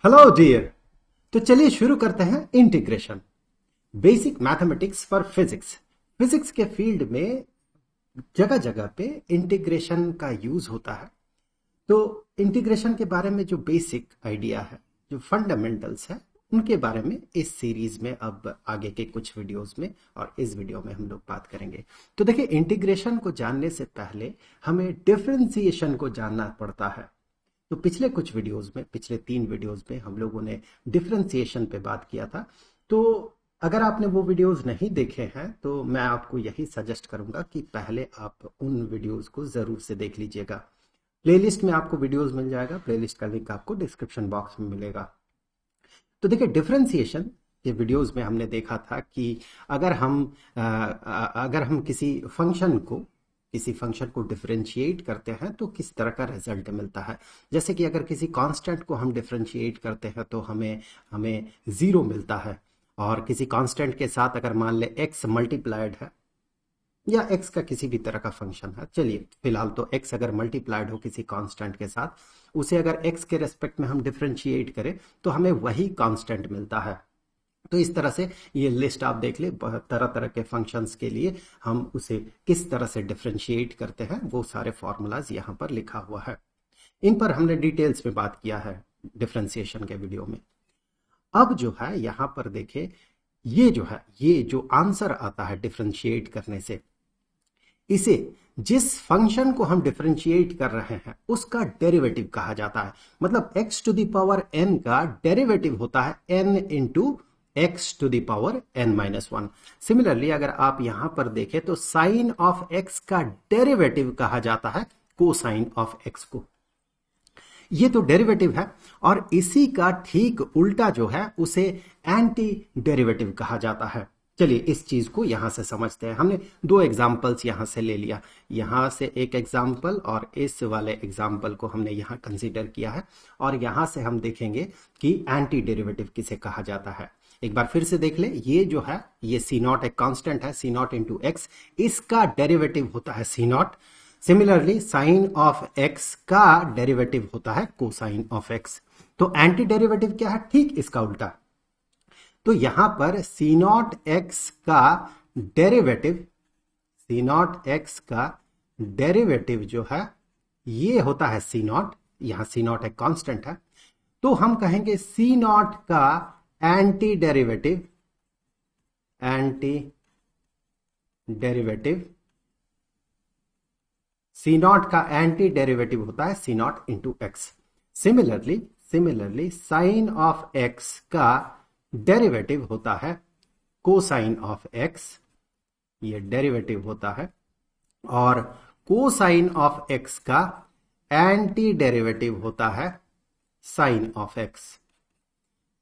Hello dear. तो चलिए शुरू करते हैं integration, basic mathematics for physics. Physics के फील्ड में जगह जगह पे इंटीग्रेशन का यूज होता है। तो इंटीग्रेशन के बारे में जो बेसिक आइडिया है, जो फंडामेंटल्स है, उनके बारे में इस सीरीज में अब आगे के कुछ वीडियोस में और इस वीडियो में हम लोग बात करेंगे। तो देखिए, इंटीग्रेशन को जानने से पहले हमें डिफरेंशिएशन को जानना पड़ता है। तो पिछले कुछ वीडियोस में, पिछले 3 वीडियोस में हम लोगों ने डिफरेंशिएशन पे बात किया था। तो अगर आपने वो वीडियोस नहीं देखे हैं तो मैं आपको यही सजेस्ट करूंगा कि पहले आप उन वीडियोस को जरूर से देख लीजिएगा। प्लेलिस्ट में आपको वीडियोस मिल जाएगा, प्लेलिस्ट का लिंक आपको डिस्क्रिप्शन बॉक्स में मिलेगा। तो देखिए, डिफरेंशिएशन के वीडियोस में हमने देखा था कि अगर हम किसी फंक्शन को डिफरेंशिएट करते हैं तो किस तरह का रिजल्ट मिलता है। जैसे कि अगर किसी कांस्टेंट को हम डिफरेंशिएट करते हैं तो हमें हमें जीरो मिलता है। और किसी कांस्टेंट के साथ अगर मान ले x मल्टीप्लाइड है, या x का किसी भी तरह का फंक्शन है, चलिए फिलहाल तो x अगर मल्टीप्लाइड हो किसी कांस्टेंट के साथ, उसे अगर x के रेस्पेक्ट में हम डिफरेंशिएट करें तो हमें वही कांस्टेंट मिलता है। तो इस तरह से ये लिस्ट आप देख ले, तरह तरह के फंक्शंस के लिए हम उसे किस तरह से डिफरेंशिएट करते हैं वो सारे फॉर्मूलाज यहाँ पर लिखा हुआ है। इन पर हमने डिटेल्स में बात किया है डिफरेंशिएशन के वीडियो में। अब जो है यहाँ पर देखे, ये जो आंसर आता है डिफरेंशिएट करने से, इसे जिस फंक्शन को हम डिफरेंशिएट कर रहे हैं उसका डेरिवेटिव कहा जाता है। मतलब x to the power n का डेरिवेटिव होता है n into x to the power n-1। Similarly अगर आप यहां पर देखें तो साइन ऑफ x का डेरिवेटिव कहा जाता है कोसाइन ऑफ x को। ये तो डेरिवेटिव है, और इसी का ठीक उल्टा जो है उसे एंटी डेरिवेटिव कहा जाता है। चलिए इस चीज को यहां से समझते हैं। हमने 2 एग्जाम्पल्स यहां से ले लिया, यहां से एक एग्जाम्पल और इस वाले एग्जाम्पल को हमने यहां कंसीडर किया है। और यहां से हम देखेंगे कि एंटी डेरिवेटिव किसे कहा जाता है। एक बार फिर से देख ले, ये जो है ये सी नॉट एक कांस्टेंट है, सी नॉट इंटू एक्स, इसका डेरिवेटिव होता है सी naught. Similarly sine of x का डेरिवेटिव होता है कोसाइन ऑफ एक्स। तो एंटी डेरिवेटिव क्या है? ठीक इसका उल्टा। तो यहां पर सी नॉट एक्स का डेरिवेटिव, सी नॉट एक्स का डेरिवेटिव जो है ये होता है सी नॉट। यहां सी नॉट एक कांस्टेंट है, तो हम कहेंगे सी नॉट का एंटी डेरिवेटिव, सी नॉट का एंटी डेरिवेटिव होता है सी not into x. Similarly sine of x का डेरिवेटिव होता है कोसाइन ऑफ एक्स, ये डेरिवेटिव होता है। और कोसाइन ऑफ एक्स का एंटी डेरिवेटिव होता है साइन ऑफ एक्स।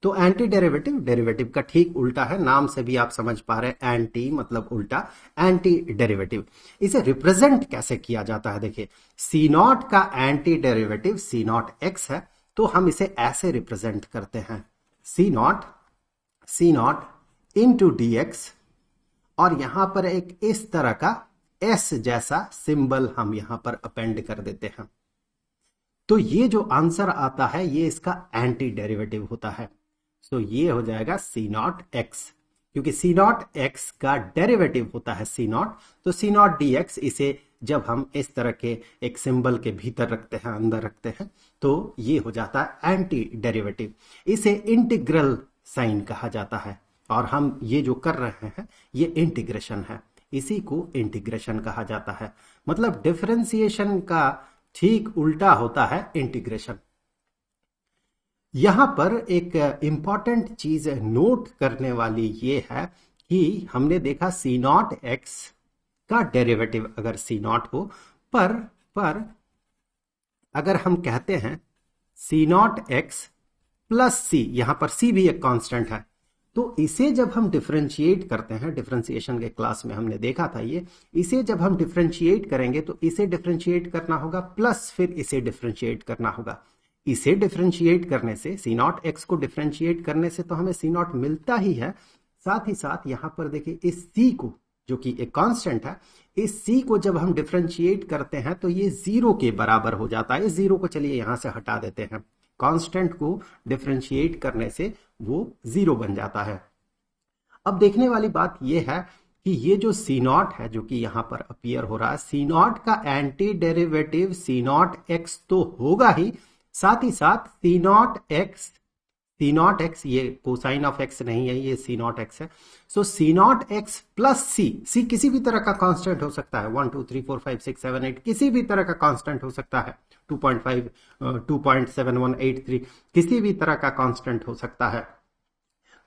तो एंटी डेरिवेटिव डेरिवेटिव का ठीक उल्टा है, नाम से भी आप समझ पा रहे हैं, एंटी मतलब उल्टा, एंटी डेरिवेटिव। इसे रिप्रेजेंट कैसे किया जाता है? देखिए, सी नॉट का anti derivative C not x है, तो हम इसे ऐसे रिप्रेजेंट करते हैं, c not into d x, और यहां पर एक इस तरह का एस जैसा सिंबल हम यहां पर अपेंड कर देते हैं। तो ये जो आंसर आता है ये इसका एंटी डेरिवेटिव होता है। तो ये हो जाएगा सी नॉट एक्स, क्योंकि सी नॉट एक्स का डेरिवेटिव होता है सी नॉट, तो सी नॉट डी एक्स, इसे जब हम इस तरह के एक सिंबल के भीतर रखते हैं, अंदर रखते हैं, तो ये हो जाता है एंटी डेरिवेटिव। इसे इंटीग्रल साइन कहा जाता है, और हम ये जो कर रहे हैं ये इंटीग्रेशन है, इसी को इंटीग्रेशन कहा जाता है। मतलब डिफरेंशिएशन का ठीक उल्टा होता है इंटीग्रेशन। यहां पर एक इंपॉर्टेंट चीज नोट करने वाली ये है कि हमने देखा सी नॉट एक्स का डेरिवेटिव अगर सी नॉट हो, पर अगर हम कहते हैं सी नॉट एक्स प्लस सी, यहां पर सी भी एक कांस्टेंट है, तो इसे जब हम डिफरेंशिएट करते हैं, डिफरेंशिएशन के क्लास में हमने देखा था ये, इसे जब हम डिफरेंशिएट करेंगे तो इसे डिफरेंशिएट करना होगा प्लस फिर इसे डिफरेंशिएट करना होगा। इसे डिफरेंशिएट करने से, सी नॉट एक्स को डिफरेंशिएट करने से तो हमें सी नॉट मिलता ही है, साथ ही साथ यहां पर देखिए इस सी को, जो कि एक कांस्टेंट है, इस सी को जब हम डिफरेंशिएट करते हैं तो ये जीरो के बराबर हो जाता है। इस जीरो को चलिए यहां से हटा देते हैं, कांस्टेंट को डिफरेंशिएट करने से वो 0 बन जाता है। अब देखने वाली बात ये है कि ये जो सी नॉट है जो कि यहां पर अपीयर हो रहा है, सी नॉट का anti derivative C not x तो होगा ही, साथ ही साथ सी नॉट एक्स ये कोसाइन ऑफ एक्स नहीं है, ये सी नॉट एक्स है। So c not x plus c किसी भी तरह का कांस्टेंट हो सकता है, 1 2 3 4 5 6 7 8 किसी भी तरह का कांस्टेंट हो सकता है, 2.5 2.7183 किसी भी तरह का कांस्टेंट हो सकता है।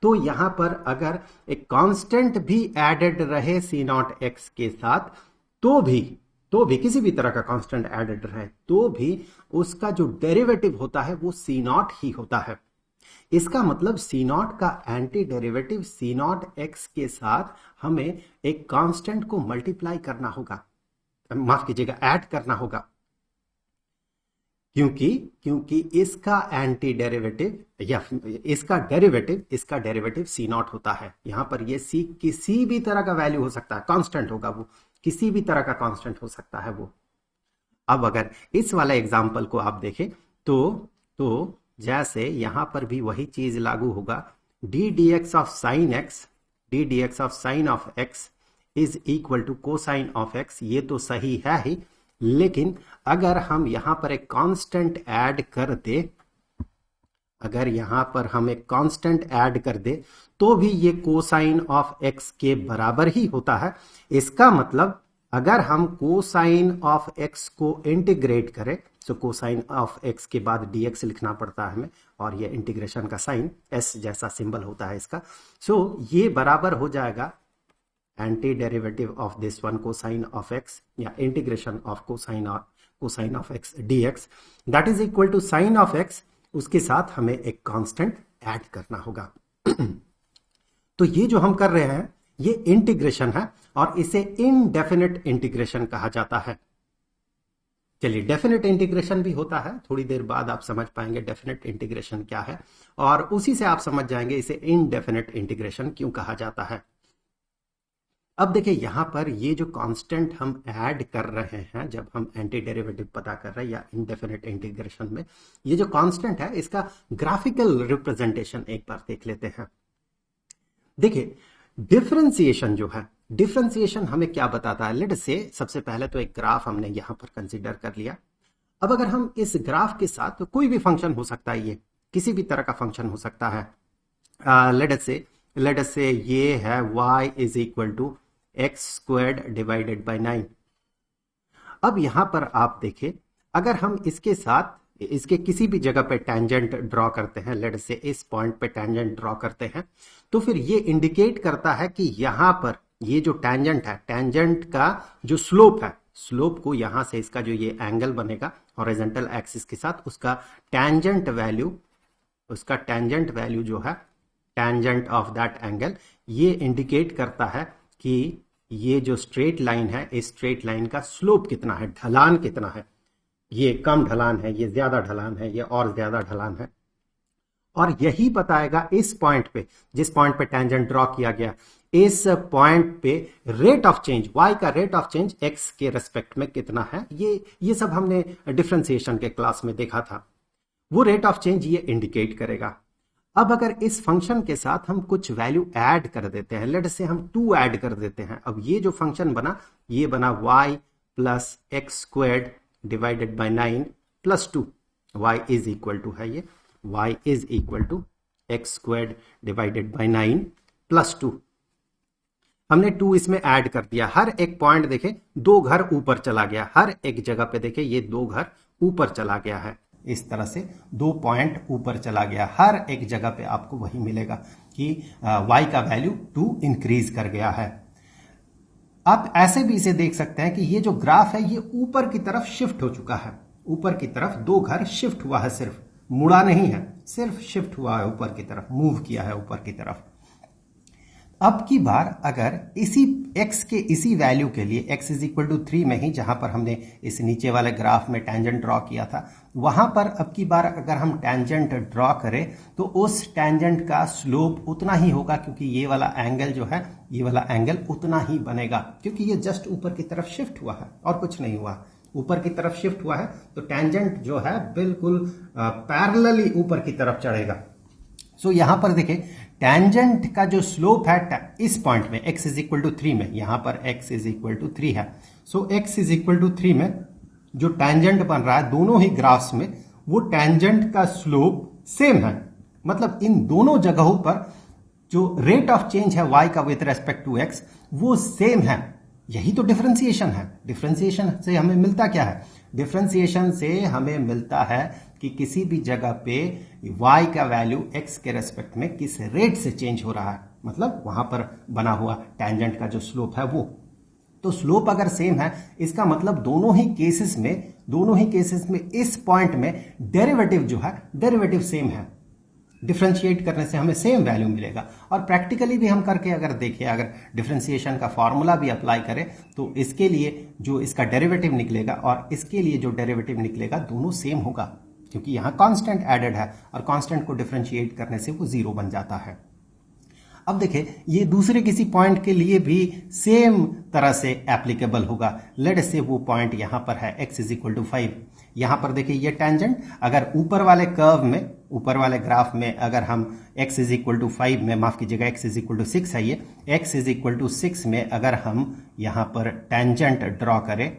तो यहां पर अगर एक कांस्टेंट भी एडेड रहे सी नॉट एक्स के साथ, तो भी किसी भी तरह का कांस्टेंट एडेड रहे तो भी उसका जो डेरिवेटिव होता है वो सी नॉट ही होता है। इसका मतलब सी नॉट का anti derivative C not x के साथ हमें एक कांस्टेंट को मल्टीप्लाई करना होगा, माफ कीजिएगा ऐड करना होगा, क्योंकि इसका एंटी डेरिवेटिव या इसका डेरिवेटिव सी नॉट होता है। यहां पर ये सी किसी भी तरह का वैल्यू हो सकता है, कांस्टेंट होगा वो, किसी भी तरह का कांस्टेंट हो सकता है वो। अब अगर इस वाला एग्जांपल को आप देखें तो जैसे यहां पर भी वही चीज लागू होगा, d d x of sine of x is equal to cosine of x, ये तो सही है ही, लेकिन अगर हम यहां पर एक कांस्टेंट ऐड कर दे, अगर यहां पर हम एक कांस्टेंट ऐड कर दे तो भी ये कोसाइन ऑफ एक्स के बराबर ही होता है। इसका मतलब अगर हम कोसाइन ऑफ एक्स को इंटीग्रेट करें, तो कोसाइन ऑफ एक्स के बाद dx लिखना पड़ता है हमें, और ये इंटीग्रेशन का साइन s जैसा सिंबल होता है इसका। सो ये बराबर हो जाएगा anti derivative of this one cosine of x या integration of cosine of x dx, that is equal to sine of x, उसके साथ हमें एक कांस्टेंट ऐड करना होगा। तो ये जो हम कर रहे हैं ये इंटीग्रेशन है और इसे इनडेफिनिट इंटीग्रेशन कहा जाता है। चलिए, डेफिनेट इंटीग्रेशन भी होता है, थोड़ी देर बाद आप समझ पाएंगे डेफिनेट इंटीग्रेशन क्या है, और उसी से आप समझ जाएंगे इसे इनडेफिनेट इंटीग्रेशन क्यों कहा जाता है। अब देखिए यहां पर ये जो कांस्टेंट हम ऐड कर रहे हैं जब हम एंटी डेरिवेटिव पता कर रहे हैं या इनडेफिनेट इंटीग्रेशन में, ये जो कांस्टेंट है इसका ग्राफिकल रिप्रेजेंटेशन एक बार देख लेते हैं। देखिए डिफरेंशिएशन जो है, डिफरेंशिएशन हमें क्या बताता है, लेट से सबसे पहले तो एक ग्राफ हमने यहां पर कंसीडर कर लिया। अब अगर हम इस ग्राफ के साथ तो कोई भी फंक्शन हो सकता है, ये किसी भी तरह का फंक्शन हो सकता है, लेट से ये है y is equal to x squared divided by 9। अब यहां पर आप देखें, अगर हम इसके साथ इसके किसी भी जगह पे टेंजेंट ड्रॉ करते हैं, लेट से इस पॉइंट पे टेंजेंट ड्रॉ करते हैं, तो फिर ये इंडिकेट करता है कि यहां पर ये जो टेंजेंट है, टेंजेंट का जो स्लोप है, स्लोप को यहां से इसका जो ये एंगल बनेगा हॉरिजॉन्टल एक्सिस के साथ, उसका टेंजेंट वैल्यू जो है, टेंजेंट ऑफ दैट एंगल, ये इंडिकेट करता है कि ये जो स्ट्रेट लाइन है, इस स्ट्रेट लाइन का स्लोप कितना है, ढलान कितना है, ये कम ढलान है, ये ज्यादा ढलान है, ये और ज्यादा ढलान है। और यही बताएगा इस पॉइंट पे, जिस पॉइंट पे टेंजेंट ड्रॉ किया गया, इस पॉइंट पे रेट ऑफ चेंज, y का रेट ऑफ चेंज x के रेस्पेक्ट में कितना है, ये सब हमने डिफरेंशिएशन के क्लास में देखा था। वो रेट ऑफ चेंज ये इंडिकेट करेगा। अब अगर इस फंक्शन के साथ हम कुछ वैल्यू ऐड कर देते हैं, लेट से हम 2 ऐड कर देते हैं, अब ये जो फंक्शन बना, ये बना y plus x squared divided by 9 plus 2, y is equal to है ये, y is equal to x squared divided by 9 plus 2। हमने 2 इसमें ऐड कर दिया, हर एक पॉइंट देखें 2 घर ऊपर चला गया, हर एक जगह पे देखें ये 2 घर ऊपर चला गया है, इस तरह से 2 पॉइंट ऊपर चला गया, हर एक जगह पे आपको वही मिलेगा कि y का वैल्यू 2 इंक्रीज कर गया है। आप ऐसे भी इसे देख सकते हैं कि ये जो ग्राफ है ये ऊपर की तरफ शिफ्ट हो चुका है, ऊपर की तरफ 2 घर शिफ्ट हुआ है, सिर्फ मुड़ा नहीं है, सिर्फ शिफ्ट हुआ है ऊपर की तरफ, मूव किया है ऊपर की तरफ। अब की बार अगर इसी x के इसी वैल्यू के लिए x इज इक्वल टू 3 में ही, जहां पर हमने इस नीचे वाले ग्राफ में टेंजेंट ड्रॉ किया था, वहां पर अब की बार अगर हम टेंजेंट ड्रॉ करें तो उस टेंजेंट का स्लोप उतना ही होगा, क्योंकि ये वाला एंगल जो है, ये वाला एंगल उतना ही बनेगा, क्योंकि ये जस्ट ऊपर की तरफ शिफ्ट हुआ है और कुछ नहीं हुआ। ऊपर की तरफ शिफ्ट हुआ है तो टेंजेंट जो है बिल्कुल पैरेलली ऊपर की तरफ चढ़ेगा। सो यहां पर देखिए टेंजेंट का जो स्लोप है इस पॉइंट में x इज इक्वल टू 3 में, यहां पर x इज इक्वल टू 3 है। सो x इज इक्वल टू 3 में जो टेंजेंट बन रहा है दोनों ही ग्राफ्स में, वो टेंजेंट का स्लोप सेम है। मतलब इन दोनों जगहों पर जो रेट ऑफ चेंज है y का विथ रेस्पेक्ट टू x वो सेम है। यही तो डिफरेंशिएशन है। डिफरेंशिएशन से हमें मिलता क्या है? डिफरेंशिएशन से हमें मिलता है कि किसी भी जगह पे y का वैल्यू x के रेस्पेक्ट में किस रेट से चेंज हो रहा है, मतलब वहां पर बना हुआ टेंजेंट का जो स्लोप है वो। तो स्लोप अगर सेम है इसका मतलब दोनों ही केसेस में इस पॉइंट में डेरिवेटिव जो है डेरिवेटिव सेम है। डिफरेंशिएट करने से हमें सेम वैल्यू मिलेगा। और प्रैक्टिकली भी हम करके अगर देखें, अगर डिफरेंशिएशन का फॉर्मूला भी अप्लाई करें तो इसके लिए जो इसका डेरिवेटिव निकलेगा और इसके लिए जो डेरिवेटिव निकलेगा दोनों सेम होगा, क्योंकि यहां कांस्टेंट एडेड है और कांस्टेंट को डिफरेंशिएट करने से वो 0 बन जाता है। अब देखिए ये दूसरे किसी पॉइंट के लिए भी सेम तरह से एप्लीकेबल होगा। लेट से वो पॉइंट यहां पर है x इज इक्वल टू 5। यहां पर देखिए ये टेंजेंट अगर ऊपर वाले कर्व में, ऊपर वाले ग्राफ में अगर हम x इज इक्वल टू 5 में, माफ कीजिएगा x इज इक्वल टू 6 है, ये x इज इक्वल टू 6 में अगर हम यहां पर टेंजेंट ड्रॉ करें,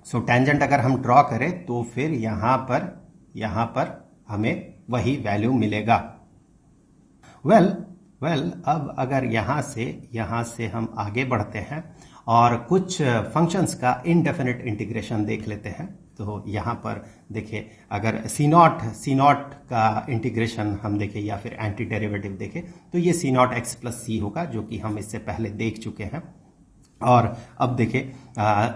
सो टेंजेंट अगर हम ड्रॉ करें तो फिर यहां पर हमें वही वैल्यू मिलेगा। वेल अब अगर यहां से हम आगे बढ़ते हैं और कुछ फंक्शंस का इनडेफिनिट इंटीग्रेशन देख लेते हैं। तो यहां पर देखिए अगर सी नॉट का इंटीग्रेशन हम देखें या फिर एंटी डेरिवेटिव देखें तो ये सी नॉट एक्स प्लस सी होगा, जो कि हम इससे पहले देख चुके हैं। और अब देखिए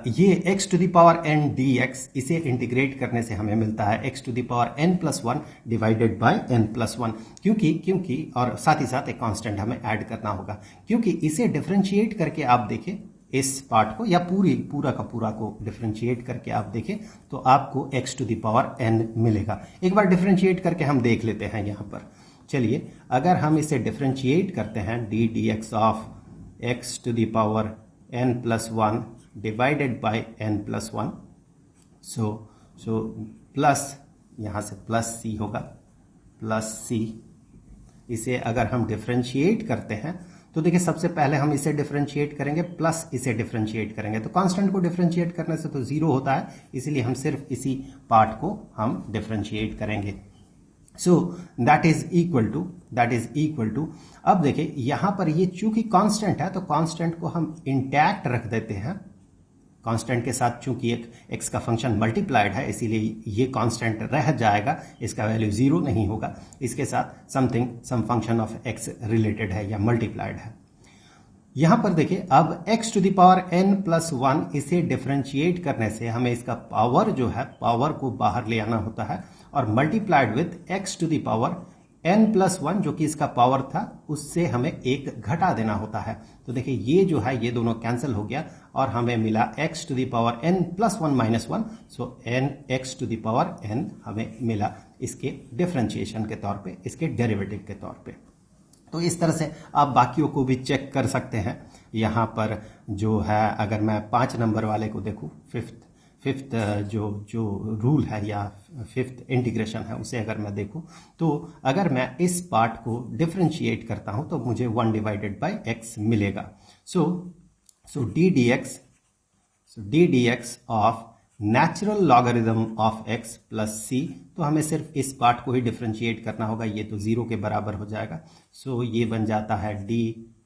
ये x to the power n dx, इसे इंटीग्रेट करने से हमें मिलता है x to the power n plus 1 divided by n plus 1, क्योंकि और साथ ही साथ एक कांस्टेंट हमें ऐड करना होगा, क्योंकि इसे डिफरेंशिएट करके आप देखें इस पार्ट को या पूरा का पूरा को डिफरेंशिएट करके आप देखें तो आपको x to the power n मिलेगा। एक बार डिफरेंशिएट करके हम देख लेते हैं यहां पर। चलिए अगर हम इसे डिफरेंशिएट करते हैं d dx of x to the power n plus 1 divided by n plus 1, so plus यहां से प्लस सी होगा, प्लस सी। इसे अगर हम डिफरेंशिएट करते हैं तो देखिए सबसे पहले हम इसे डिफरेंशिएट करेंगे प्लस इसे डिफरेंशिएट करेंगे, तो कांस्टेंट को डिफरेंशिएट करने से तो 0 होता है, इसलिए हम सिर्फ इसी पार्ट को हम डिफरेंशिएट करेंगे। So that is equal to अब देखिए यहां पर ये चूंकि कांस्टेंट है तो कांस्टेंट को हम इंटैक्ट रख देते हैं। कांस्टेंट के साथ चूंकि एक x का फंक्शन मल्टीप्लाइड है इसीलिए ये कांस्टेंट रह जाएगा, इसका वैल्यू 0 नहीं होगा। इसके साथ some function of x related है या मल्टीप्लाइड है। यहां पर देखिए अब x to the power n plus 1 इसे डिफरेंशिएट करने से हमें इसका पावर जो है पावर को बाहर ले आना होता है और multiplied with x to the power n plus 1 जो कि इसका पावर था उससे हमें एक घटा देना होता है। तो देखिए ये जो है ये दोनों कैंसिल हो गया और हमें मिला x to the power n plus 1 minus 1, so n x to the power n हमें मिला इसके डिफरेंशिएशन के तौर पे, इसके डेरिवेटिव के तौर पे। तो इस तरह से आप बाकियों को भी चेक कर सकते हैं। यहां पर जो है अगर मैं 5 नंबर वाले को देखूं, फिफ्थ जो रूल है या फिफ्थ इंटीग्रेशन है उसे अगर मैं देखूं तो अगर मैं इस पार्ट को डिफरेंशिएट करता हूं तो मुझे 1 डिवाइडेड बाय x मिलेगा। So d d x of natural logarithm of x plus c, तो हमें सिर्फ इस पार्ट को ही डिफरेंशिएट करना होगा, ये तो 0 के बराबर हो जाएगा। सो ये बन जाता है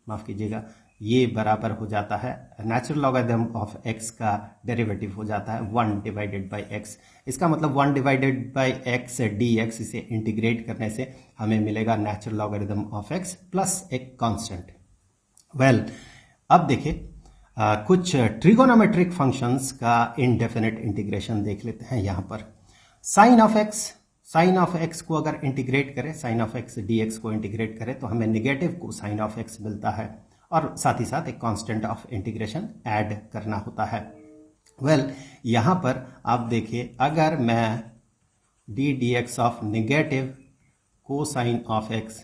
माफ कीजिएगा, ये बराबर हो जाता है नेचुरल लॉगरिथम ऑफ x का डेरिवेटिव हो जाता है 1 डिवाइडेड बाय x। इसका मतलब 1 डिवाइडेड बाय x dx, इसे इंटीग्रेट करने से हमें मिलेगा natural logarithm of x plus एक कांस्टेंट। वेल अब देखिए कुछ ट्रिगोनोमेट्रिक फंक्शंस का इनडेफिनिट इंटीग्रेशन देख लेते हैं। यहां पर साइन ऑफ x को अगर इंटीग्रेट करें, साइन ऑफ x dx को इंटीग्रेट करें तो हमें निगेटिव को साइन ऑफ x मिलता है और साथ ही साथ एक कांस्टेंट ऑफ इंटीग्रेशन ऐड करना होता है। वेल यहां पर आप देखिए अगर मैं D d x of negative cosine of x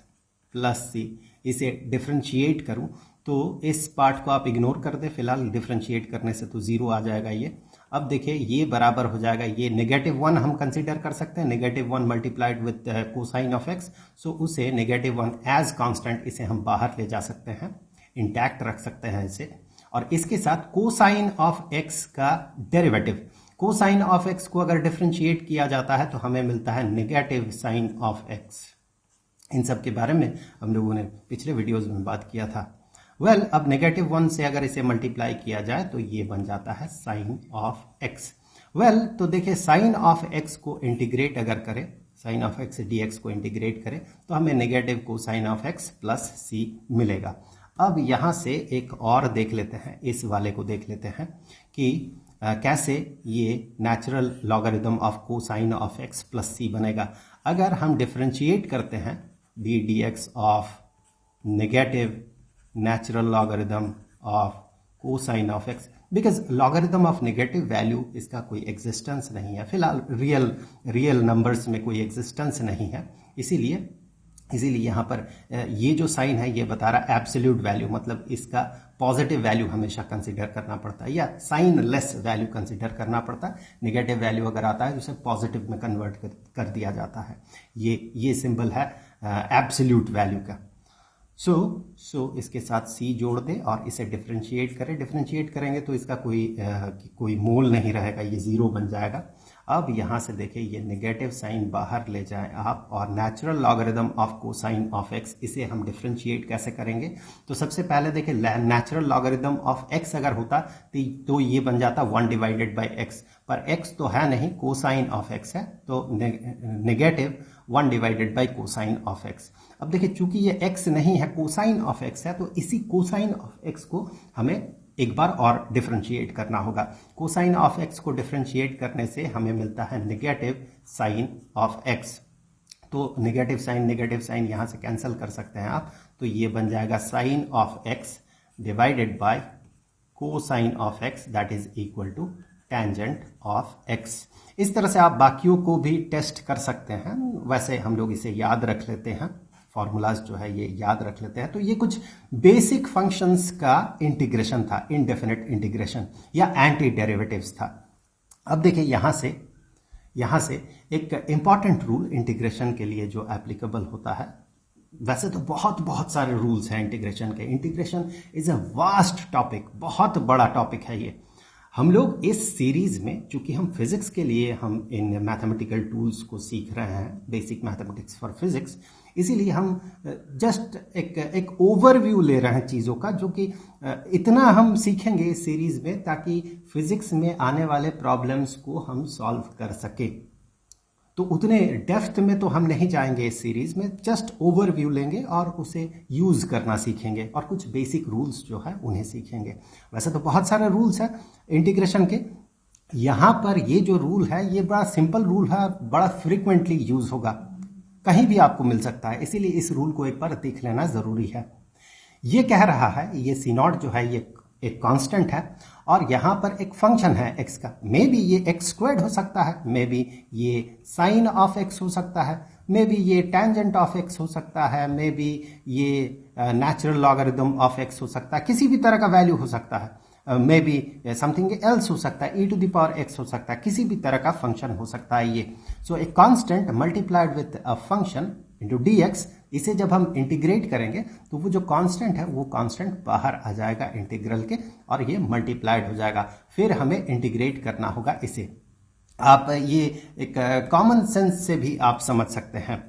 plus c इसे डिफरेंशिएट करूं तो इस पार्ट को आप इग्नोर कर दें, फिलहाल डिफरेंशिएट करने से तो 0 आ जाएगा ये। अब देखिए ये बराबर हो जाएगा, ये -1 हम कंसीडर कर सकते हैं, -1 multiplied with cosine of x, so उसे -1 एज कांस्टेंट इसे हम बाहर ले जा सकते हैं, इंटैक्ट रख सकते हैं इसे। और इसके साथ कोसाइन ऑफ एक्स का डेरिवेटिव, कोसाइन ऑफ एक्स को अगर डिफरेंशिएट किया जाता है तो हमें मिलता है नेगेटिव साइन ऑफ एक्स। इन सब के बारे में हम लोगों ने पिछले वीडियोज में बात किया था। अब -1 से अगर इसे मल्टीप्लाई किया जाए तो ये बन जाता है साइन ऑफ एक्स। तो देखिए साइन ऑफ एक्स को इंटीग्रेट अगर करें, साइन ऑफ एक्स dx को इंटीग्रेट करें तो हमें negative cosine of x plus c मिलेगा। अब यहां से एक और देख लेते हैं, इस वाले को देख लेते हैं कि कैसे ये natural logarithm of cosine of x plus c बनेगा। अगर हम डिफरेंशिएट करते हैं d dx of negative natural logarithm of cosine of x, because logarithm of negative value इसका कोई एग्जिस्टेंस नहीं है, फिलहाल रियल नंबर्स में कोई एग्जिस्टेंस नहीं है, इसीलिए यहाँ पर ये जो साइन है ये बता रहा है एब्सोल्यूट वैल्यू, मतलब इसका पॉजिटिव वैल्यू हमेशा कंसीडर करना पड़ता है या साइन लेस वैल्यू कंसीडर करना पड़ता है। नेगेटिव वैल्यू अगर आता है तो उसे पॉजिटिव में कन्वर्ट कर दिया जाता है। ये सिंबल है एब्सोल्यूट वैल्यू का। सो इसके साथ c जोड़ दें और इसे डिफरेंशिएट करें। डिफरेंशिएट करेंगे तो इसका कोई मोल नहीं रहेगा, ये 0 बन जाएगा। अब यहाँ से देखिए ये नेगेटिव साइन बाहर ले जाएं आप, और natural logarithm of cosine of x, इसे हम डिफरेंशिएट कैसे करेंगे। तो सबसे पहले देखिए नेचुरल लॉगरिथम ऑफ एक्स अगर होता तो ये बन जाता 1 डिवाइडेड बाई एक्स, पर एक्स तो है नहीं, कोसाइन ऑफ एक्स है, तो negative 1 divided by cosine of x. अब देखिए चूंकि ये x नहीं है, कोसाइन ऑफ x है, तो इसी कोसाइन ऑफ x को हमें एक बार और डिफरेंशिएट करना होगा। कोसाइन ऑफ x को डिफरेंशिएट करने से हमें मिलता है नेगेटिव साइन ऑफ x। तो नेगेटिव साइन यहां से कैंसिल कर सकते हैं आप, तो ये बन जाएगा sine of x divided by cosine of x, that is equal to tangent of x। इस तरह से आप बाकियों को भी टेस्ट कर सकते हैं। वैसे हम लोग इसे याद रख लेते हैं, फॉर्मूलाज जो है ये याद रख लेते हैं। तो ये कुछ बेसिक फंक्शंस का इंटीग्रेशन था, इनडेफिनेट इंटीग्रेशन या एंटी डेरिवेटिव्स था। अब देखिए यहां से एक इंपॉर्टेंट रूल इंटीग्रेशन के लिए जो एप्लीकेबल होता है, वैसे तो बहुत सारे रूल्स हैं इंटीग्रेशन के। Integration is a vast topic, बहुत बड़ा टॉपिक है ये। हम लोग इस सीरीज में, चूंकि हम फिजिक्स के लिए हम इन मैथमेटिकल टूल्स को सीख रहे हैं, बेसिक मैथमेटिक्स फॉर फिजिक्स, इसीलिए हम जस्ट एक ओवरव्यू ले रहे हैं चीज़ों का, जो कि इतना हम सीखेंगे इस सीरीज में ताकि फिजिक्स में आने वाले प्रॉब्लम्स को हम सॉल्व कर सके। तो उतने डेप्थ में तो हम नहीं जाएंगे इस सीरीज में, जस्ट ओवरव्यू लेंगे और उसे यूज करना सीखेंगे और कुछ बेसिक रूल्स जो है उन्हें सीखेंगे। वैसे तो बहुत सारे रूल्स हैं इंटीग्रेशन के, यहाँ पर ये जो रूल है ये बड़ा सिंपल रूल है, बड़ा फ्रिक्वेंटली यूज होगा, कहीं भी आपको मिल सकता है, इसीलिए इस रूल को एक बार देख लेना जरूरी है। ये कह रहा है ये C0 जो है ये एक कांस्टेंट है और यहां पर एक फंक्शन है x का, मे बी ये x स्क्वायर्ड हो सकता है, मे बी ये साइन ऑफ x हो सकता है, मे बी ये टेंजेंट ऑफ x हो सकता है, मे बी ये नेचुरल लॉगरिथम ऑफ x हो सकता है, किसी भी तरह का वैल्यू हो सकता है, मे बी समथिंग एल्स हो सकता है, e⁻x हो सकता है, किसी भी तरह का फंक्शन हो सकता है ये। So a constant multiplied with a function into dx, इसे जब हम इंटीग्रेट करेंगे तो वो जो कांस्टेंट है वो कांस्टेंट बाहर आ जाएगा इंटीग्रल के और ये मल्टीप्लाइड हो जाएगा। फिर हमें इंटीग्रेट करना होगा इसे। आप ये एक कॉमन सेंस से भी आप समझ सकते हैं।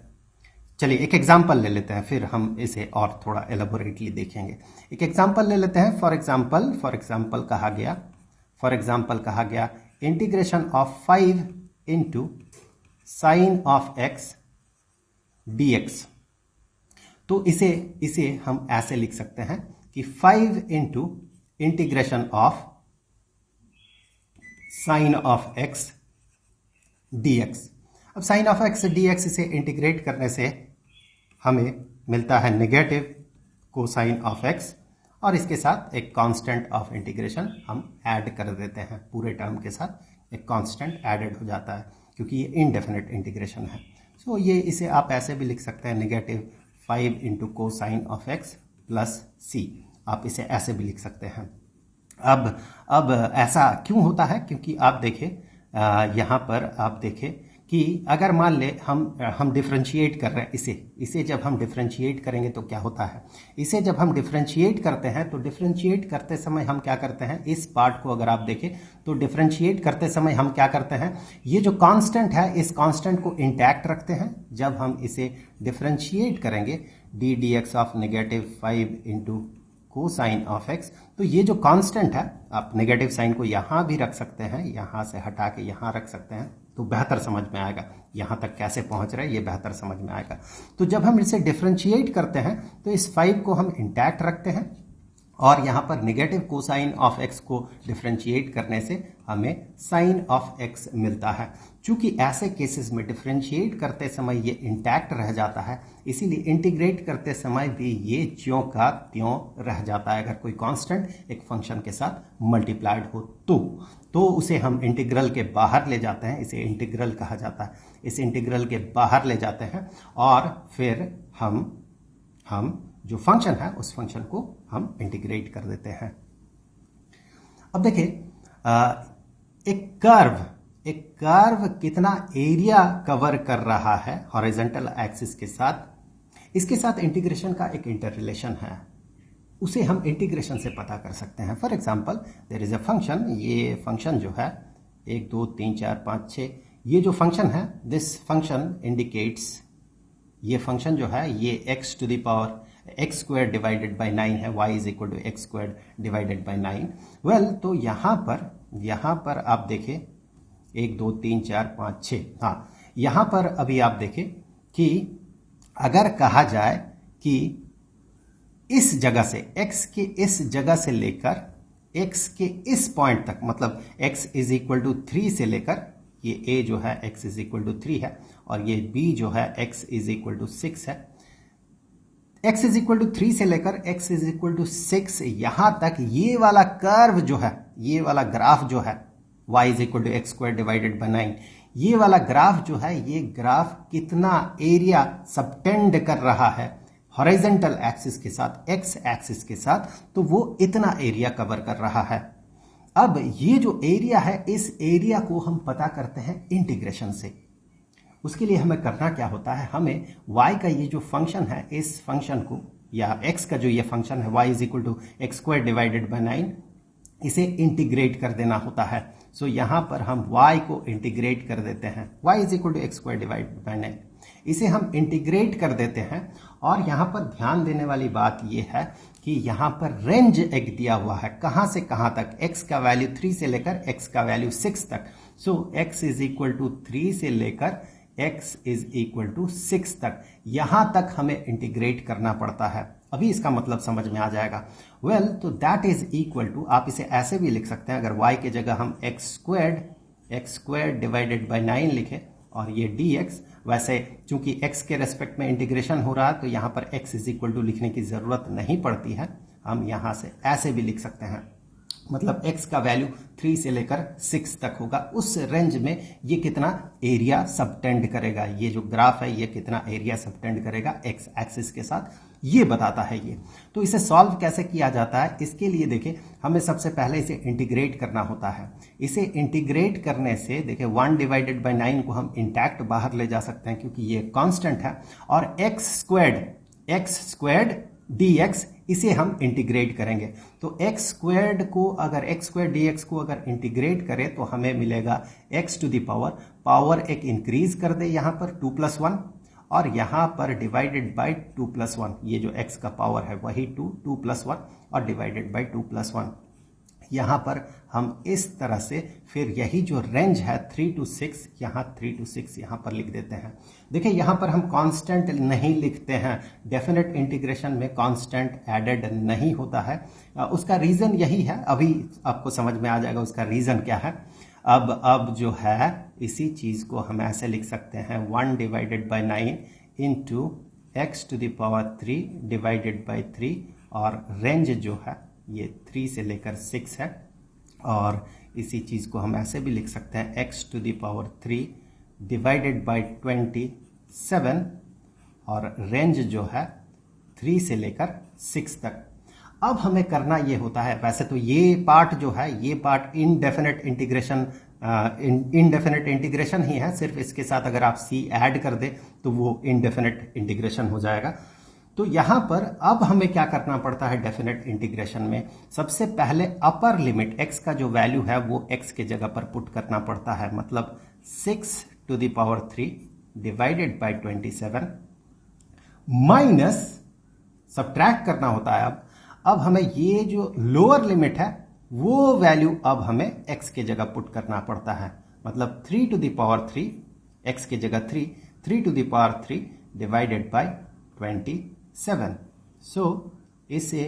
चलिए एक एग्जाम्पल ले लेते हैं, फिर हम इसे और थोड़ा एलेबोरेटली देखेंगे। एक एग्जाम्पल ले लेते हैं। फॉर एग्जाम्पल कहा गया integration of 5 into sine of x dx। तो इसे हम ऐसे लिख सकते हैं कि 5 into integration of sine of x dx। अब साइन ऑफ x dx इसे इंटीग्रेट करने से हमें मिलता है नेगेटिव कोसाइन ऑफ x और इसके साथ एक कांस्टेंट ऑफ इंटीग्रेशन हम ऐड कर देते हैं, पूरे टर्म के साथ एक कांस्टेंट एडेड हो जाता है क्योंकि ये इनडेफिनेट इंटीग्रेशन है। सो ये इसे आप ऐसे भी लिख सकते हैं negative 5 into cosine of x plus c। आप इसे ऐसे भी लिख सकते हैं। अब ऐसा क्यों होता है? क्योंकि आप देखें यहाँ पर आप देखें कि अगर मान ले हम डिफरेंशिएट कर रहे हैं इसे जब हम डिफरेंशिएट करेंगे तो क्या होता है? इसे जब हम डिफरेंशिएट करते हैं तो डिफरेंशिएट करते समय हम क्या करते हैं, इस पार्ट को अगर आप देखें तो डिफरेंशिएट करते समय हम क्या करते हैं, ये जो कांस्टेंट है इस कांस्टेंट को इंटैक्ट रखते हैं। जब हम इसे डिफरेंशिएट करेंगे D d x of -5 into cosine of x, तो ये जो कांस्टेंट है, आप नेगेटिव साइन को यहां भी रख सकते हैं, यहां से हटा के यहां रख सकते हैं, तो बेहतर समझ में आएगा। यहां तक कैसे पहुंच रहे हैं ये बेहतर समझ में आएगा। तो जब हम इसे डिफरेंशिएट करते हैं तो इस 5 को हम इंटैक्ट रखते हैं और यहां पर नेगेटिव कोसाइन ऑफ एक्स को डिफरेंशिएट करने से हमें साइन ऑफ एक्स मिलता है। चूंकि ऐसे केसेस में डिफरेंशिएट करते समय ये इंटैक्ट रह जाता है, इसीलिए इंटीग्रेट करते समय भी ये ज्यों का त्यों रह जाता है। अगर कोई कांस्टेंट एक फंक्शन के साथ मल्टीप्लाइड हो तो उसे हम इंटीग्रल के बाहर ले जाते हैं, इसे इंटीग्रल कहा जाता है। इस इंटीग्रल के बाहर ले जाते हैं और फिर हम जो फंक्शन है उस फंक्शन को हम इंटीग्रेट कर देते हैं। अब देखिए एक कर्व कितना एरिया कवर कर रहा है हॉरिजॉन्टल एक्सिस के साथ, इसके साथ इंटीग्रेशन का एक इंटर रिलेशन है, उसे हम इंटीग्रेशन से पता कर सकते हैं। For example there is a function, ये फंक्शन जो है 1 2 3 4 5 6, ये जो फंक्शन है दिस फंक्शन इंडिकेट्स, ये फंक्शन जो है ये x to the power x square divided by 9 है, y is equal to x square divided by 9। Well तो यहां पर आप देखें 1 2 3 4 5 6, हाँ यहां पर अभी आप देखें कि अगर कहा जाए कि इस जगह से x के इस जगह से लेकर x के इस पॉइंट तक, मतलब x इज इक्वल टू 3 से लेकर, ये a जो है x इज इक्वल टू 3 है और ये b जो है x इज इक्वल टू 6 है। x इज इक्वल टू 3 से लेकर x इज इक्वल टू 6 यहां तक ये वाला कर्व जो है, ये वाला ग्राफ जो है y is equal to x square divided by 9, ये वाला ग्राफ जो है, ये ग्राफ कितना एरिया सबटेंड कर रहा है हॉरिजॉन्टल एक्सिस के साथ, x एक्सिस के साथ, तो वो इतना एरिया कवर कर रहा है। अब ये जो एरिया है इस एरिया को हम पता करते हैं इंटीग्रेशन से। उसके लिए हमें करना क्या होता है, हमें y का ये जो फंक्शन है इस फंक्शन को, या x का जो ये फंक्शन है y is equal to x square divided by 9, इसे इंटीग्रेट कर देना होता है। सो यहां पर हम y को इंटीग्रेट कर देते हैं, y is equal to x square divided by 9, इसे हम इंटीग्रेट कर देते हैं। और यहां पर ध्यान देने वाली बात यह है कि यहां पर रेंज एक दिया हुआ है, कहां से कहां तक, x का वैल्यू 3 से लेकर x का वैल्यू 6 तक। सो x इज इक्वल टू 3 से लेकर x इज इक्वल टू 6 तक, यहां तक हमें इंटीग्रेट करना पड़ता है। अभी इसका मतलब समझ में आ जाएगा। वेल तो दैट इज इक्वल टू, आप इसे ऐसे भी लिख सकते हैं, अगर y की जगह हम एक्स स्क्वायर डिवाइडेड बाई 9 लिखें और ये dx, वैसे चूंकि x के रेस्पेक्ट में इंटीग्रेशन हो रहा है तो यहां पर x इज इक्वल टू लिखने की जरूरत नहीं पड़ती है, हम यहां से ऐसे भी लिख सकते हैं। मतलब x का वैल्यू 3 से लेकर 6 तक होगा, उस रेंज में ये कितना एरिया सबटेंड करेगा, ये जो ग्राफ है ये कितना एरिया सबटेंड करेगा x एक्सिस के साथ, ये बताता है ये। तो इसे सॉल्व कैसे किया जाता है, इसके लिए देखिए हमें सबसे पहले इसे इंटीग्रेट करना होता है। इसे इंटीग्रेट करने से देखिए 1 डिवाइडेड बाई 9 को हम इंटैक्ट बाहर ले जा सकते हैं क्योंकि ये कांस्टेंट है, और एक्स स्क्वायर्ड dx इसे हम इंटीग्रेट करेंगे। तो एक्स स्क्वायर्ड dx को अगर इंटीग्रेट करें तो हमें मिलेगा x टू द पावर एक इंक्रीज कर दे यहां पर 2+1, और यहां पर डिवाइडेड बाय 2+1, ये जो x का पावर है वही 2+1 और डिवाइडेड बाय 2+1। यहां पर हम इस तरह से फिर यही जो रेंज है 3 to 6, यहां 3 to 6 यहां पर लिख देते हैं। देखिए यहां पर हम कांस्टेंट नहीं लिखते हैं, डेफिनेट इंटीग्रेशन में कांस्टेंट एडेड नहीं होता है। उसका रीजन यही है, अभी आपको समझ में आ जाएगा उसका रीजन क्या है। अब जो है इसी चीज को हम ऐसे लिख सकते हैं 1 divided by 9 into x to the power 3 divided by 3, और रेंज जो है ये 3 से लेकर 6 है, और इसी चीज को हम ऐसे भी लिख सकते हैं x to the power 3 divided by 27, और रेंज जो है 3 से लेकर 6 तक। अब हमें करना ये होता है, वैसे तो ये पार्ट जो है, ये पार्ट इनडेफिनेट इंटीग्रेशन ही है, सिर्फ इसके साथ अगर आप सी ऐड कर दे तो वो इनडेफिनेट इंटीग्रेशन हो जाएगा। तो यहां पर अब हमें क्या करना पड़ता है डेफिनेट इंटीग्रेशन में, सबसे पहले अपर लिमिट x का जो वैल्यू है वो x के जगह पर पुट करना पड़ता है, मतलब 6⁻³ डिवाइडेड बाय 27 माइनस सब्ट्रैक्ट करना होता है। अब हमें ये जो लोअर लिमिट है वो वैल्यू अब हमें x के जगह पुट करना पड़ता है, मतलब 3⁻³ x की जगह 3⁻³ डिवाइडेड बाय 27। सो इसे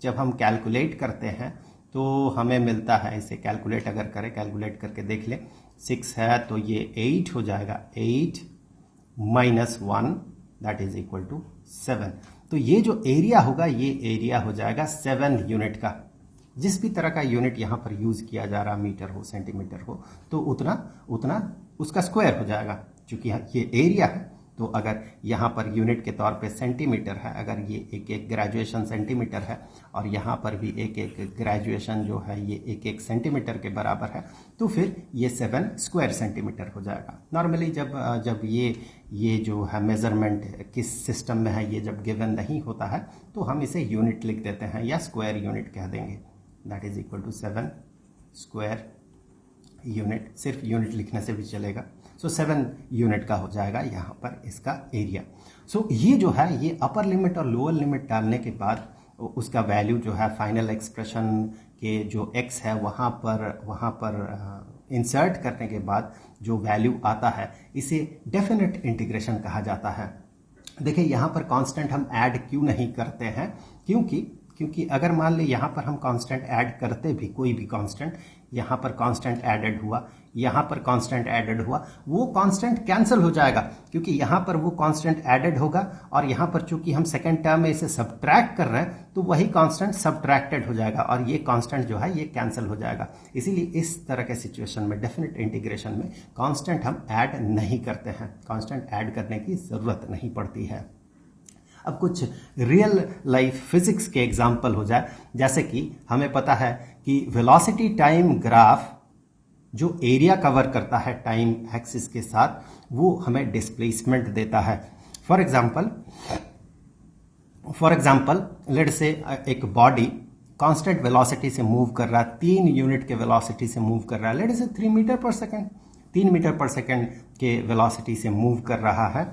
जब हम कैलकुलेट करते हैं तो हमें मिलता है, इसे कैलकुलेट अगर करें, कैलकुलेट करके देख लें, 6 है तो ये 8 हो जाएगा, 8 minus 1 that is equal to 7। तो ये जो एरिया होगा ये एरिया हो जाएगा 7 यूनिट का। जिस भी तरह का यूनिट यहाँ पर यूज किया जा रहा, मीटर हो सेंटीमीटर हो, तो उतना उसका स्क्वायर हो जाएगा। चूंकि ये एरिया है तो अगर यहाँ पर यूनिट के तौर पे सेंटीमीटर है, अगर ये एक एक ग्रेजुएशन सेंटीमीटर है और यहाँ पर भी एक एक ग्रेजुएशन जो है ये एक एक सेंटीमीटर के बराबर है, तो फिर ये 7 स्क्वायर सेंटीमीटर हो जाएगा। नॉर्मली जब ये जो है मेजरमेंट किस सिस्टम में है, ये जब गिवन नहीं होता है तो हम इसे यूनिट लिख देते हैं या स्क्वायर यूनिट कह देंगे, that is equal to 7 square unit. सिर्फ यूनिट लिखने से भी चलेगा। सो 7 यूनिट का हो जाएगा यहाँ पर इसका एरिया। सो ये जो है ये अपर लिमिट और लोअर लिमिट डालने के बाद उसका वैल्यू जो है फाइनल एक्सप्रेशन के जो x है वहाँ पर इंसर्ट करने के बाद जो वैल्यू आता है इसे डेफिनेट इंटीग्रेशन कहा जाता है। देखिए यहाँ पर कांस्टेंट हम ऐड क्यों नहीं करते हैं, क्योंकि अगर मान ले यहाँ पर हम कांस्टेंट ऐड करते भी, कोई भी कांस्टेंट, यहाँ पर कांस्टेंट ऐडेड हुआ, यहाँ पर कांस्टेंट ऐडेड हुआ, वो कांस्टेंट कैंसिल हो जाएगा, क्योंकि यहाँ पर वो कांस्टेंट ऐडेड होगा और यहाँ पर चूंकि हम सेकेंड टर्म में इसे सब्ट्रैक्ट कर रहे हैं तो वही कांस्टेंट सब्ट्रैक्टेड हो जाएगा और ये कांस्टेंट जो है ये कैंसिल हो जाएगा। इसीलिए इस तरह के सिचुएशन में डेफिनेट इंटीग्रेशन में कांस्टेंट हम ऐड नहीं करते हैं, कांस्टेंट ऐड करने की जरूरत नहीं पड़ती है। अब कुछ रियल लाइफ फिजिक्स के एग्जाम्पल हो जाए, जैसे कि हमें पता है कि वेलोसिटी टाइम ग्राफ जो एरिया कवर करता है टाइम एक्सिस के साथ, वो हमें डिस्प्लेसमेंट देता है। फॉर एग्जाम्पल लेट से एक बॉडी कांस्टेंट वेलोसिटी से मूव कर रहा है, 3 यूनिट के वेलोसिटी से मूव कर रहा है, लेट से 3 मीटर पर सेकेंड, 3 मीटर पर सेकेंड के वेलोसिटी से मूव कर रहा है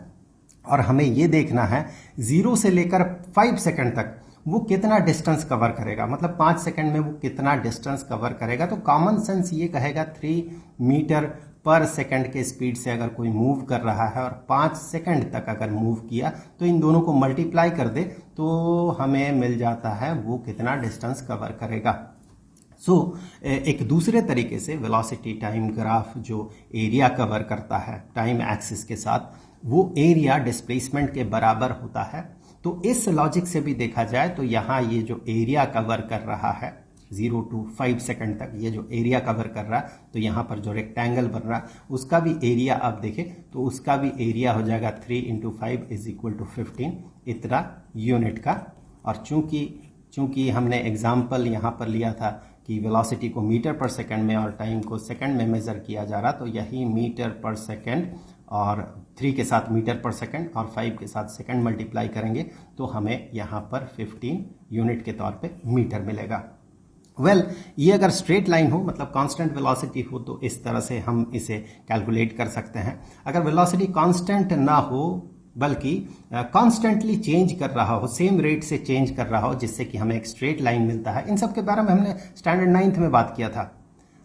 और हमें ये देखना है 0 से लेकर 5 सेकंड तक वो कितना डिस्टेंस कवर करेगा, मतलब 5 सेकंड में वो कितना डिस्टेंस कवर करेगा। तो कॉमन सेंस ये कहेगा 3 मीटर पर सेकंड के स्पीड से अगर कोई मूव कर रहा है और 5 सेकंड तक अगर मूव किया तो इन दोनों को मल्टीप्लाई कर दे तो हमें मिल जाता है वो कितना डिस्टेंस कवर करेगा। सो एक दूसरे तरीके से वेलोसिटी टाइम ग्राफ जो एरिया कवर करता है टाइम एक्सिस के साथ, वो एरिया डिस्प्लेसमेंट के बराबर होता है। तो इस लॉजिक से भी देखा जाए तो यहाँ ये जो एरिया कवर कर रहा है 0 to 5 सेकंड तक, ये जो एरिया कवर कर रहा है, तो यहाँ पर जो रेक्टेंगल बन रहा है उसका भी एरिया आप देखें तो उसका भी एरिया हो जाएगा 3 × 5 = 15 इतना यूनिट का। और चूंकि हमने एग्जाम्पल यहाँ पर लिया था कि वेलोसिटी को मीटर पर सेकंड में और टाइम को सेकंड में मेजर किया जा रहा, तो यही मीटर पर सेकंड और 3 के साथ मीटर पर सेकंड और 5 के साथ सेकंड मल्टीप्लाई करेंगे तो हमें यहाँ पर 15 यूनिट के तौर पे मीटर मिलेगा। ये अगर स्ट्रेट लाइन हो, मतलब कांस्टेंट वेलोसिटी हो, तो इस तरह से हम इसे कैलकुलेट कर सकते हैं। अगर वेलोसिटी कांस्टेंट ना हो बल्कि कॉन्स्टेंटली चेंज कर रहा हो, सेम रेट से चेंज कर रहा हो, जिससे कि हमें एक स्ट्रेट लाइन मिलता है, इन सब के बारे में हमने स्टैंडर्ड 9th में बात किया था,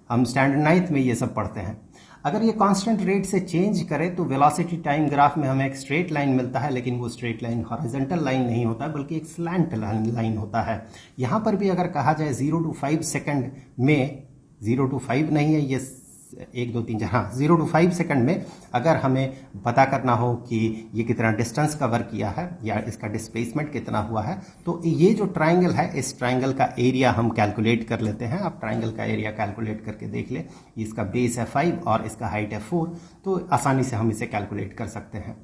हम स्टैंडर्ड 9th में ये सब पढ़ते हैं। अगर ये कांस्टेंट रेट से चेंज करे तो वेलोसिटी टाइम ग्राफ में हमें एक स्ट्रेट लाइन मिलता है, लेकिन वो स्ट्रेट लाइन हॉरिजॉन्टल लाइन नहीं होता बल्कि एक स्लैंट लाइन होता है। यहाँ पर भी अगर कहा जाए 0 to 5 सेकंड में, 0 to 5 नहीं है ये 1 2 3 4, हाँ 0 to 5 सेकंड में अगर हमें पता करना हो कि ये कितना डिस्टेंस कवर किया है या इसका डिस्प्लेसमेंट कितना हुआ है, तो ये जो ट्राइंगल है इस ट्राइंगल का एरिया हम कैलकुलेट कर लेते हैं। आप ट्राइंगल का एरिया कैलकुलेट करके देख ले, इसका बेस है 5 और इसका हाइट है 4, तो आसानी से हम इसे कैलकुलेट कर सकते हैं,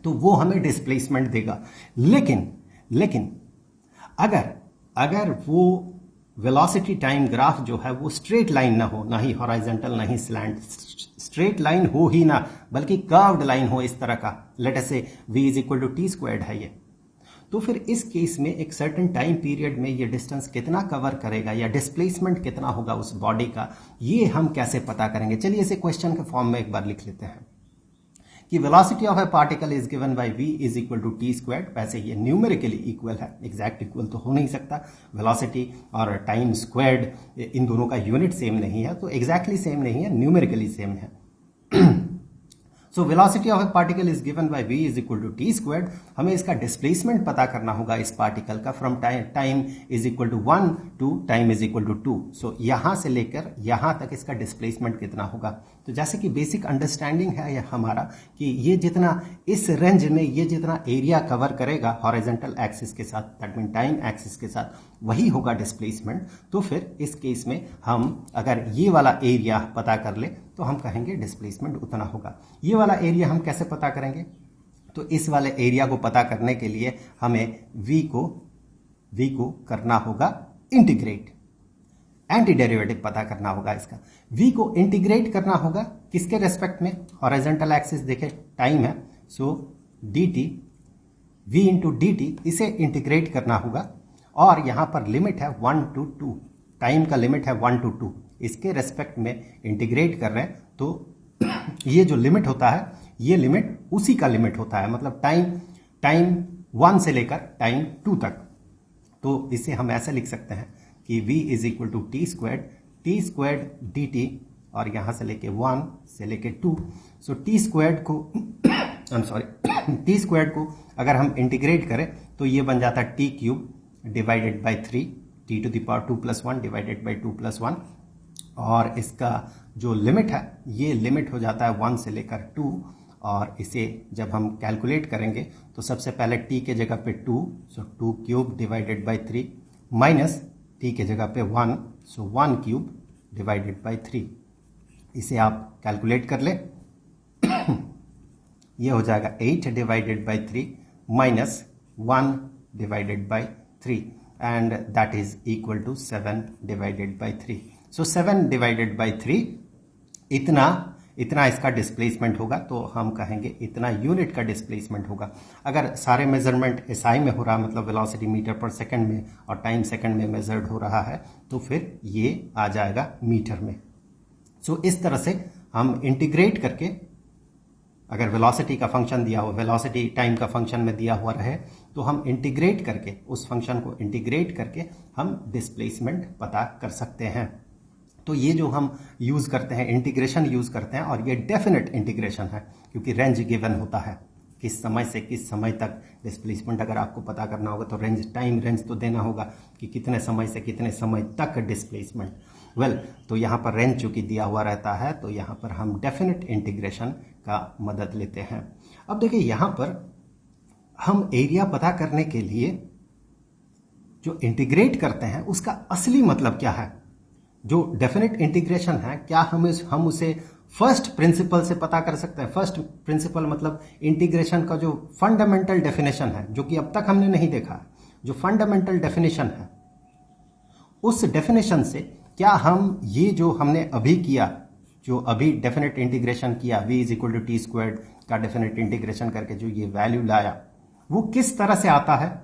तो वो हमें डिस्प्लेसमेंट देगा। लेकिन अगर अगर वो वेलोसिटी टाइम ग्राफ जो है वो स्ट्रेट लाइन ना हो, ना ही हॉरिजॉन्टल ना ही स्लैंट, स्ट्रेट लाइन हो ही ना, बल्कि कर्व्ड लाइन हो इस तरह का, late us say v is equal to t squared है ये, तो फिर इस केस में एक सर्टेन टाइम पीरियड में ये डिस्टेंस कितना कवर करेगा या डिस्प्लेसमेंट कितना होगा उस बॉडी का, ये हम कैसे पता करेंगे। चलिए इसे क्वेश्चन के फॉर्म में एक बार लिख लेते हैं कि velocity of a particle is given by v is equal to t squared. वैसे ये न्यूमेरिकली इक्वल है, एग्जैक्ट इक्वल तो हो नहीं सकता, वेलोसिटी और टाइम स्क्वायर्ड इन दोनों का यूनिट सेम नहीं है, तो एग्जैक्टली सेम नहीं है, न्यूमेरिकली सेम है। So velocity of a particle is given by v is equal to t squared. हमें इसका डिस्प्लेसमेंट पता करना होगा इस पार्टिकल का from time is equal to 1 to time is equal to 2। So यहां से लेकर यहां तक इसका डिस्प्लेसमेंट कितना होगा। तो जैसे कि बेसिक अंडरस्टैंडिंग है ये हमारा कि ये जितना इस रेंज में ये जितना एरिया कवर करेगा हॉरिजॉन्टल एक्सिस के साथ, दैट मीन टाइम एक्सिस के साथ, वही होगा डिस्प्लेसमेंट। तो फिर इस केस में हम अगर ये वाला एरिया पता कर ले तो हम कहेंगे डिस्प्लेसमेंट उतना होगा। ये वाला एरिया हम कैसे पता करेंगे, तो इस वाले एरिया को पता करने के लिए हमें v को करना होगा इंटीग्रेट, एंटी डेरिवेटिव पता करना होगा इसका। v को इंटीग्रेट करना होगा किसके रेस्पेक्ट में, हॉरिजॉन्टल एक्सिस देखे टाइम है, सो dt v इंटू dt, इसे इंटीग्रेट करना होगा। और यहां पर लिमिट है 1 to 2, टाइम का लिमिट है 1 to 2, इसके रेस्पेक्ट में इंटीग्रेट कर रहे हैं। तो ये जो लिमिट होता है ये लिमिट उसी का लिमिट होता है, मतलब टाइम 1 से लेकर टाइम 2 तक। तो इसे हम ऐसे लिख सकते हैं कि v is equal to t squared dt, और यहां से लेके 1 से लेके 2। सो टी स्क्वायर्ड को अगर हम इंटीग्रेट करें तो ये बन जाता है t cube divided by 3, t to the power 2 + 1 divided by 2 + 1। और इसका जो लिमिट है ये लिमिट हो जाता है 1 से लेकर 2। और इसे जब हम कैलकुलेट करेंगे तो सबसे पहले t के जगह पे 2, सो 2 cube divided by 3, minus t के जगह पे 1, सो 1 क्यूब डिवाइडेड बाई 3। इसे आप कैलकुलेट कर ले, ये हो जाएगा 8 divided by 3 minus 1 divided by 3, and that is equal to 7 divided by 3। So 7 divided by 3 इतना इसका डिस्प्लेसमेंट होगा। तो हम कहेंगे इतना यूनिट का डिस्प्लेसमेंट होगा। अगर सारे मेजरमेंट एसआई में हो रहा है, मतलब वेलोसिटी मीटर पर सेकंड में और टाइम सेकंड में मेजर्ड हो रहा है, तो फिर ये आ जाएगा मीटर में। सो इस तरह से हम इंटीग्रेट करके, अगर वेलोसिटी का फंक्शन दिया हो, वेलोसिटी टाइम का फंक्शन में दिया हुआ रहे, तो हम इंटीग्रेट करके, उस फंक्शन को इंटीग्रेट करके हम डिस्प्लेसमेंट पता कर सकते हैं। तो ये जो हम यूज करते हैं, इंटीग्रेशन यूज करते हैं, और ये डेफिनेट इंटीग्रेशन है क्योंकि रेंज गिवन होता है, किस समय से किस समय तक डिस्प्लेसमेंट अगर आपको पता करना होगा तो टाइम रेंज तो देना होगा कि कितने समय से कितने समय तक डिस्प्लेसमेंट। तो यहाँ पर रेंज चूंकि दिया हुआ रहता है, तो यहाँ पर हम डेफिनेट इंटीग्रेशन का मदद लेते हैं। अब देखिए यहाँ पर हम एरिया पता करने के लिए जो इंटीग्रेट करते हैं उसका असली मतलब क्या है। जो डेफिनेट इंटीग्रेशन है, क्या हम उसे फर्स्ट प्रिंसिपल से पता कर सकते हैं। फर्स्ट प्रिंसिपल मतलब इंटीग्रेशन का जो फंडामेंटल डेफिनेशन है, जो कि अब तक हमने नहीं देखा, जो फंडामेंटल डेफिनेशन है, उस डेफिनेशन से क्या हम ये जो हमने अभी किया, जो अभी डेफिनेट इंटीग्रेशन किया, v is equal to t squared का डेफिनेट इंटीग्रेशन करके जो ये वैल्यू लाया, वो किस तरह से आता है।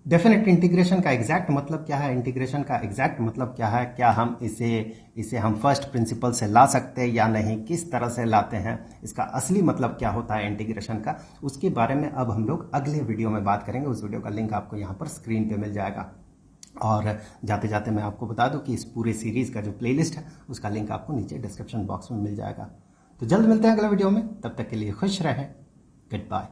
डेफिनेट इंटीग्रेशन का एग्जैक्ट मतलब क्या है, इंटीग्रेशन का एग्जैक्ट मतलब क्या है, क्या हम इसे हम फर्स्ट प्रिंसिपल से ला सकते हैं या नहीं, किस तरह से लाते हैं, इसका असली मतलब क्या होता है इंटीग्रेशन का, उसके बारे में अब हम लोग अगले वीडियो में बात करेंगे। उस वीडियो का लिंक आपको यहाँ पर स्क्रीन पे मिल जाएगा। और जाते जाते मैं आपको बता दूं कि इस पूरे सीरीज का जो प्लेलिस्ट है उसका लिंक आपको नीचे डिस्क्रिप्शन बॉक्स में मिल जाएगा। तो जल्द मिलते हैं अगले वीडियो में, तब तक के लिए खुश रहें, गुड बाय।